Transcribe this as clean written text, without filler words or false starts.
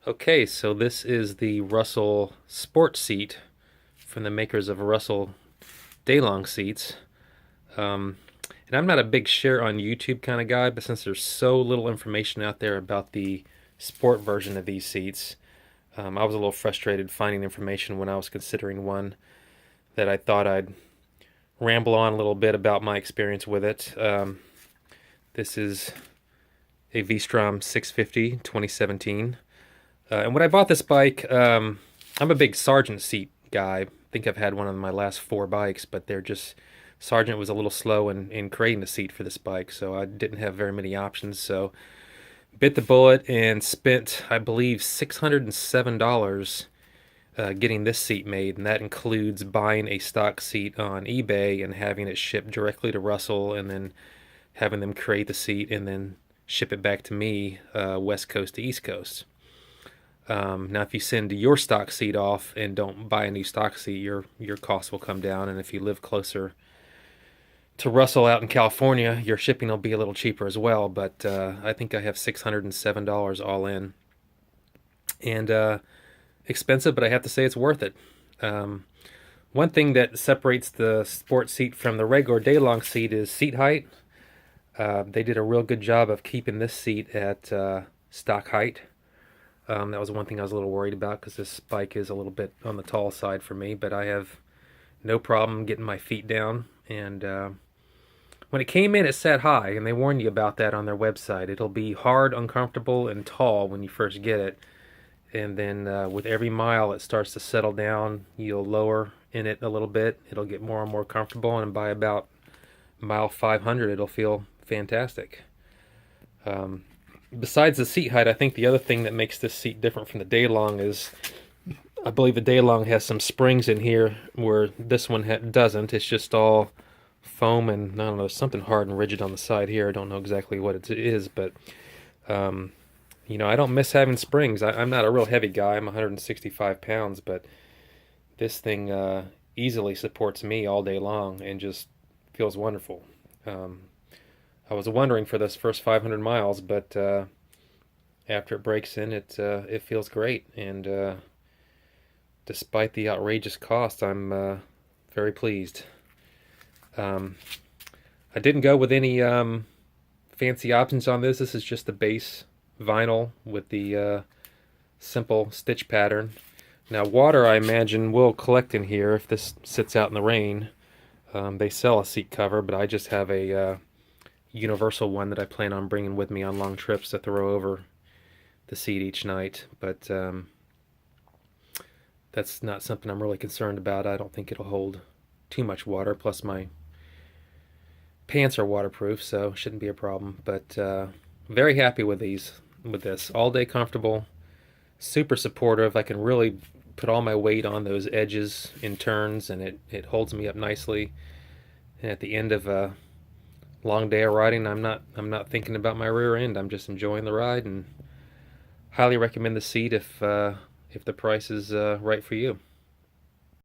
Okay, so this is the Russell Sport Seat from the makers of Russell Daylong seats. Um, and I'm not a big share on YouTube kind of guy, but since there's so little information out there about the sport version of these seats, I was a little frustrated finding information when I was considering one that I thought I'd ramble on a little bit about my experience with it. This is a V-Strom 650 2017. And when I bought this bike, I'm a big Sargent seat guy. I think I've had one on my last four bikes, but they're just Sargent was a little slow in creating a seat for this bike, so I didn't have very many options. So bit the bullet and spent, I believe, $607 getting this seat made, and that includes buying a stock seat on eBay and having it shipped directly to Russell, and then having them create the seat and then ship it back to me, West Coast to East Coast. Now, if you send your stock seat off and don't buy a new stock seat, your cost will come down. And if you live closer to Russell out in California, your shipping will be a little cheaper as well. But I think I have $607 all in, and expensive, but I have to say it's worth it. One thing that separates the sport seat from the regular day-long seat is seat height. They did a real good job of keeping this seat at stock height. That was one thing I was a little worried about because this bike is a little bit on the tall side for me, but I have no problem getting my feet down. And when it came in, it sat high, and they warn you about that on their website. It'll be hard, uncomfortable, and tall when you first get it. And then with every mile, it starts to settle down. You'll lower in it a little bit. It'll get more and more comfortable, and by about mile 500, it'll feel fantastic. Besides the seat height, I think the other thing that makes this seat different from the Daylong is I believe the Daylong has some springs in here where this one doesn't. It's just all foam and I don't know, there's something hard and rigid on the side here. I don't know exactly what it is, but I don't miss having springs. I'm not a real heavy guy. I'm 165 pounds, but this thing easily supports me all day long and just feels wonderful. I was wondering for this first 500 miles, but after it breaks in, it feels great. And despite the outrageous cost, I'm very pleased. I didn't go with any fancy options on this. This is just the base vinyl with the simple stitch pattern. Now, water, I imagine, will collect in here if this sits out in the rain. They sell a seat cover, but I just have a universal one that I plan on bringing with me on long trips to throw over the seat each night. But that's not something I'm really concerned about. I don't think it'll hold too much water. Plus, my pants are waterproof, so it shouldn't be a problem. But very happy with this. All day comfortable, super supportive. I can really put all my weight on those edges in turns, and it holds me up nicely. And at the end of a long day of riding, I'm not thinking about my rear end. I'm just enjoying the ride, and highly recommend the seat if the price is right for you.